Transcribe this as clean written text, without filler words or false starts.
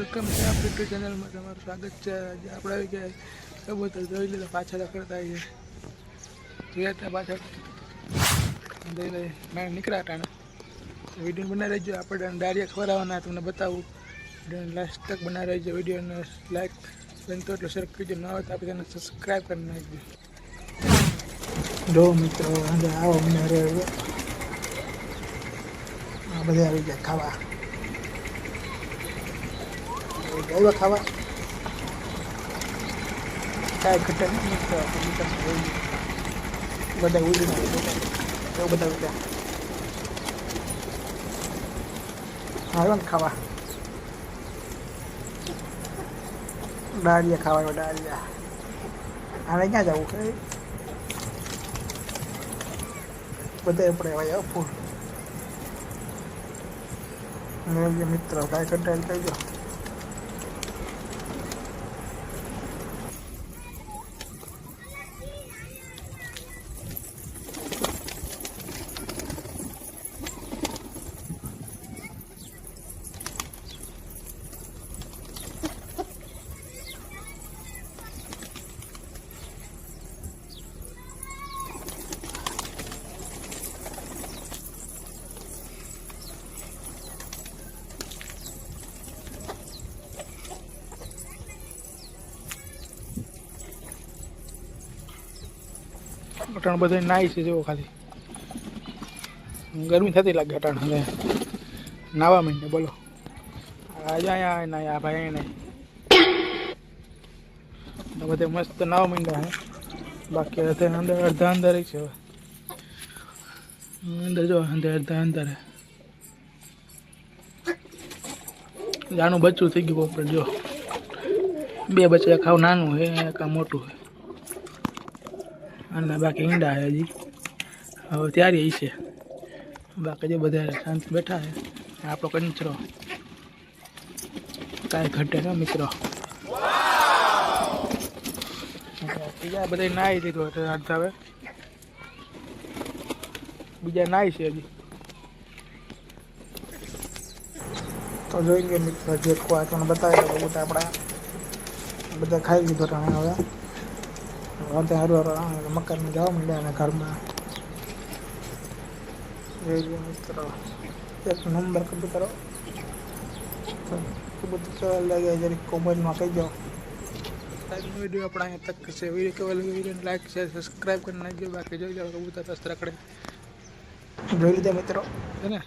Welcome છે આપણી YouTube ચેનલમાં તમારું સ્વાગત છે. આજે આપણે આવી ગયા કબૂતર જોઈ લીધા પાછળ કરતા આવીએ જોયા ત્યાં પાછળ મેં નીકળ્યા ટાણે વિડીયો બનાવી રહેજો. આપણે ડાયરિયા ખવડાવવાના તમને બતાવું. વિડીયોને લાસ્ટ તક બનાવી રહેજો. વિડીયોને લાઈક બનતો એટલો શેર કરજો. ન હોય તો આપણે તેને સબસ્ક્રાઈબ કરી નાખજો. જો મિત્રો આજે આવો મને રહ્યો આ બધા આવી ગયા ખાવા આવ્યા ખાવા કાંઈ ઘટે નહીં મિત્રો. બધા ઉડીને એવું બધા ઉડ્યા આવ્યો ને ખાવા ડાળિયા ખાવાનો ડાળિયા. આને ક્યાં જવું કે બધા આપણે આવ્યા ફૂલ મિત્રો કાંઈ કંટાળ કરજો. અટાણ બધા નાઈ છે જેવો ખાલી ગરમી થતી લાગે અટાણ હવે નાવા માંડે બોલો. આજે અહીંયા નાય આ ભાઈ નહીં બધે મસ્ત નાવા માંડ્યા હે. બાકી અત્યારે અંદર અડધા અંદર છે હવે અંદર જો અડધા અંદર જાનું બચ્ચું થઈ ગયું પોપટ જો બે બચ્ચા ખાવ નાનું હે એક મોટું હે અને બાકી ઈંડા હે હજી હવે ત્યારે છે. બાકી જે બધા શાંતિ બેઠા છે આપણો કંચરો કાંઈ ઘટે ને મિત્રો. બીજા બધા નાહી દીધું અડધા હવે બીજા નાહી છે હજી તો જોઈ ગયો મિત્રો. જે તમને બતાવી દો બધા આપણા બધા ખાઈ લીધો ટાણે હવે સારું સારું મકાનમાં જવા માંડ્યા અને ઘરમાં જોઈ મિત્રો એક નંબર કબૂતરો કબૂતર કેવા લાગે જરીક કોમેન્ટમાં કહી દો. વિડીયો આપણા અહીંયા તક છે. વિડીયો કેવા લાગે વિડીયોને લાઈક શેર સબસ્ક્રાઈબ કરી નાખજો. બાકી જોઈ જાઓ કબૂતર રસ્તા રખડે જોઈ લીધા મિત્રો છે ને.